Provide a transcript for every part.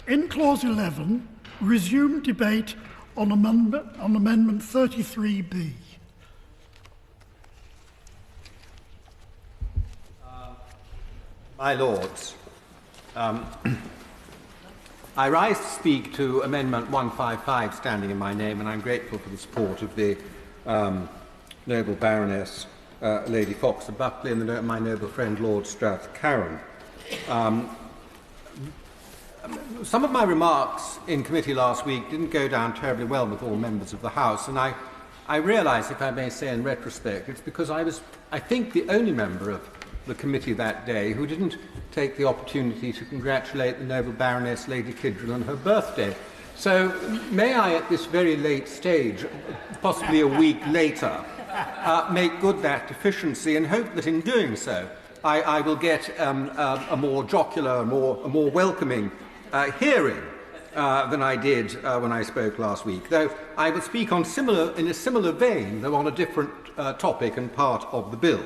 In Clause 11, resume debate on Amendment 33B. My Lords, I rise to speak to Amendment 155 standing in my name, and I'm grateful for the support of the noble Baroness Lady Foxer Buckley and my noble friend Lord Strathcarron. Some of my remarks in committee last week didn't go down terribly well with all members of the House, and I realise, if I may say in retrospect, it's because I was, I think, the only member of the committee that day who didn't take the opportunity to congratulate the noble Baroness Lady Kidrell on her birthday. So may I, at this very late stage, possibly a week later, make good that deficiency, and hope that in doing so I will get a more jocular, a more welcoming hearing than I did when I spoke last week, though I will speak in a similar vein, though on a different topic and part of the bill.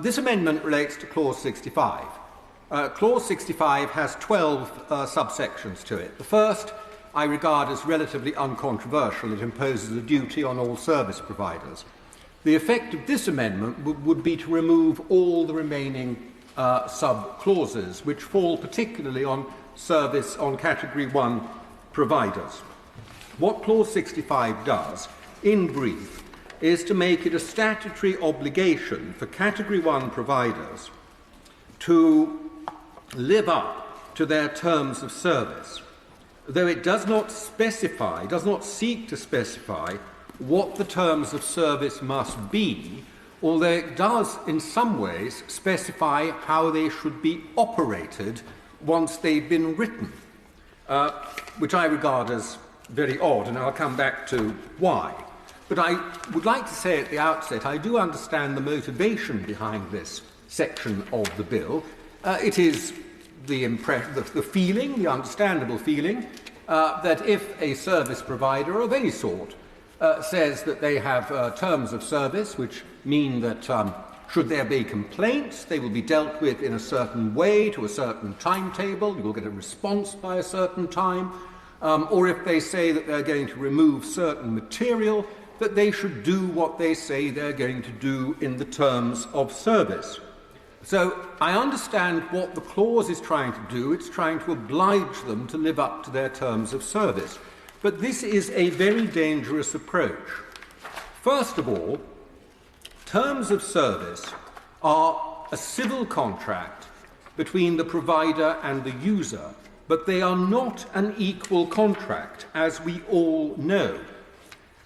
This amendment relates to Clause 65. Clause 65 has 12 subsections to it. The first I regard as relatively uncontroversial. It imposes a duty on all service providers. The effect of this amendment would be to remove all the remaining sub-clauses, which fall particularly on Category 1 providers. What Clause 65 does, in brief, is to make it a statutory obligation for Category 1 providers to live up to their terms of service, though it does not seek to specify what the terms of service must be, although it does in some ways specify how they should be operated once they've been written, which I regard as very odd, and I'll come back to why. But I would like to say at the outset, I do understand the motivation behind this section of the bill. It is the understandable feeling, that if a service provider of any sort says that they have terms of service which mean that should there be complaints, they will be dealt with in a certain way, to a certain timetable, you will get a response by a certain time, or if they say that they're going to remove certain material, that they should do what they say they're going to do in the terms of service. So I understand what the clause is trying to do. It's trying to oblige them to live up to their terms of service. But this is a very dangerous approach. First of all, terms of service are a civil contract between the provider and the user, but they are not an equal contract, as we all know.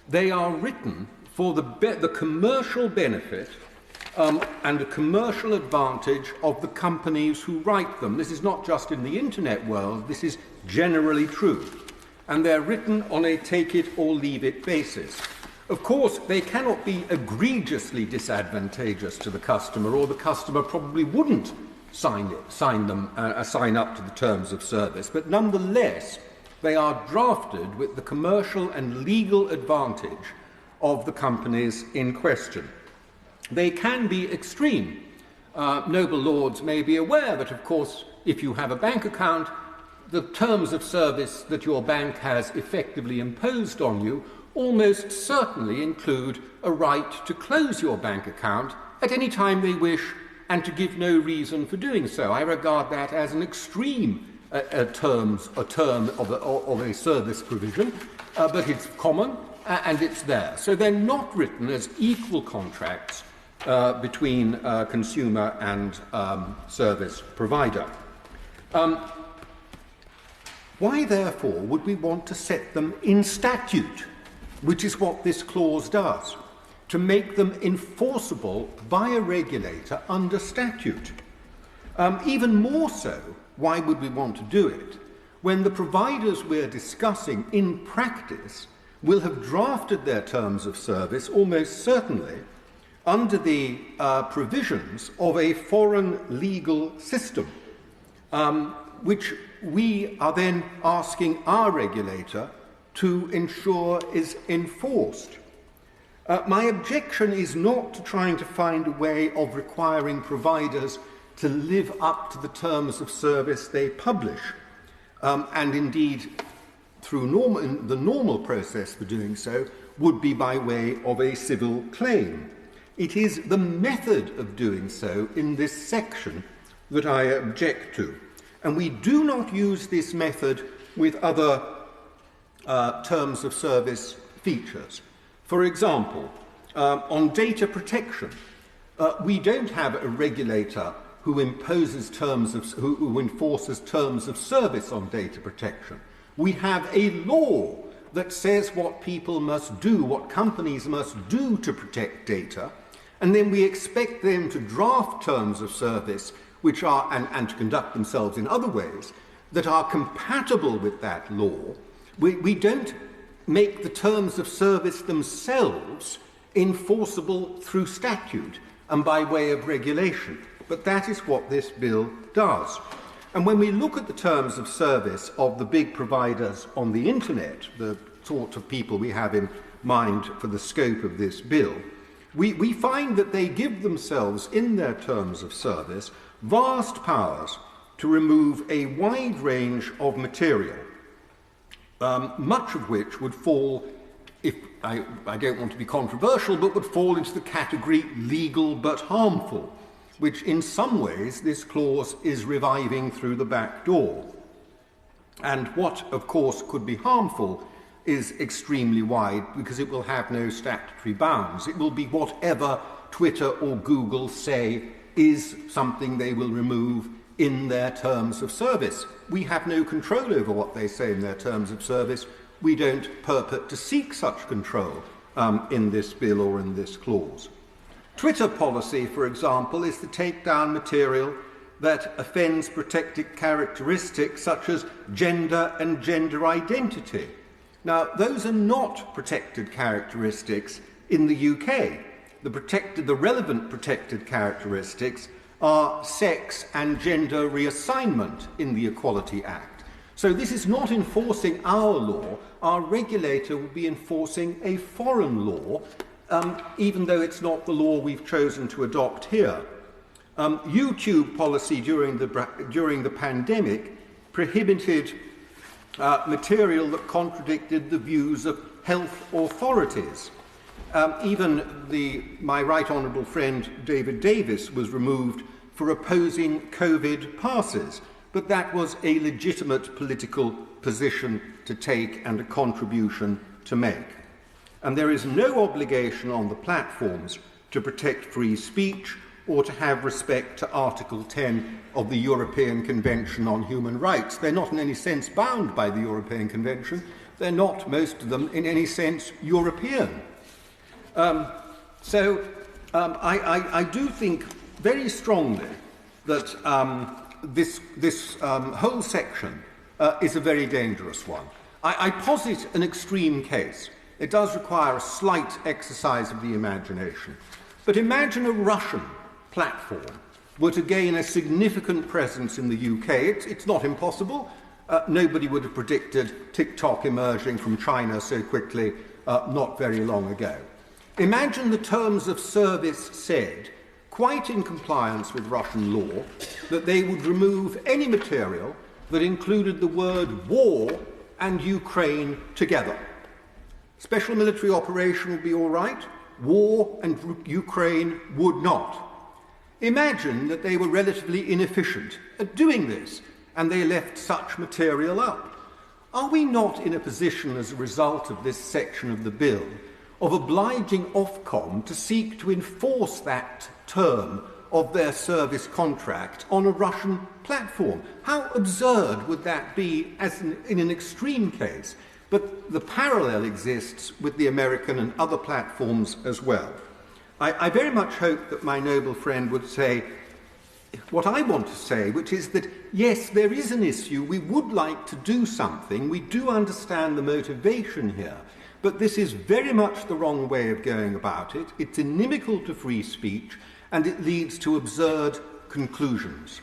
They are written for the commercial benefit and the commercial advantage of the companies who write them. This is not just in the internet world, this is generally true. And they're written on a take-it-or-leave-it basis. Of course, they cannot be egregiously disadvantageous to the customer, or the customer probably wouldn't sign up to the terms of service, but nonetheless, they are drafted with the commercial and legal advantage of the companies in question. They can be extreme. Noble lords may be aware that, of course, if you have a bank account, the terms of service that your bank has effectively imposed on you almost certainly include a right to close your bank account at any time they wish and to give no reason for doing so. I regard that as an extreme term of a service provision, but it's common and it's there. So they're not written as equal contracts between consumer and service provider. Why, therefore, would we want to set them in statute, which is what this clause does, to make them enforceable by a regulator under statute? Even more so, why would we want to do it when the providers we're discussing in practice will have drafted their terms of service almost certainly under the provisions of a foreign legal system, which we are then asking our regulator to ensure is enforced. My objection is not to trying to find a way of requiring providers to live up to the terms of service they publish. and indeed through the normal process for doing so would be by way of a civil claim. It is the method of doing so in this section that I object to. And we do not use this method with other terms of service features. For example, on data protection, we don't have a regulator who enforces terms of service on data protection. We have a law that says what people must do, what companies must do to protect data, and then we expect them to draft terms of service which are, and to conduct themselves in other ways, that are compatible with that law. We don't make the terms of service themselves enforceable through statute and by way of regulation. But that is what this bill does. And when we look at the terms of service of the big providers on the internet, the sort of people we have in mind for the scope of this bill, we find that they give themselves in their terms of service vast powers to remove a wide range of material, much of which would fall, if I don't want to be controversial, but would fall into the category legal but harmful, which in some ways this clause is reviving through the back door. And what, of course, could be harmful is extremely wide because it will have no statutory bounds. It will be whatever Twitter or Google say is something they will remove in their terms of service. We have no control over what they say in their terms of service. We don't purport to seek such control in this bill or in this clause. Twitter policy, for example, is to take down material that offends protected characteristics such as gender and gender identity. Now, those are not protected characteristics in the UK. The relevant protected characteristics are sex and gender reassignment in the Equality Act. So this is not enforcing our law. Our regulator will be enforcing a foreign law, even though it's not the law we've chosen to adopt here. YouTube policy during the pandemic prohibited material that contradicted the views of health authorities. Even my right honourable friend David Davis was removed for opposing COVID passes, but that was a legitimate political position to take and a contribution to make. And there is no obligation on the platforms to protect free speech or to have respect to Article 10 of the European Convention on Human Rights. They're not in any sense bound by the European Convention. They're not, most of them, in any sense European. I do think very strongly that this whole section is a very dangerous one. I posit an extreme case. It does require a slight exercise of the imagination. But imagine a Russian platform were to gain a significant presence in the UK. It's not impossible. Nobody would have predicted TikTok emerging from China so quickly not very long ago. Imagine the terms of service said, quite in compliance with Russian law, that they would remove any material that included the word war and Ukraine together. Special military operation would be all right. War and Ukraine would not. Imagine that they were relatively inefficient at doing this and they left such material up. Are we not in a position as a result of this section of the bill of obliging Ofcom to seek to enforce that term of their service contract on a Russian platform? How absurd would that be in an extreme case? But the parallel exists with the American and other platforms as well. I very much hope that my noble friend would say what I want to say, which is that, yes, there is an issue. We would like to do something. We do understand the motivation here. But this is very much the wrong way of going about it. It's inimical to free speech, and it leads to absurd conclusions.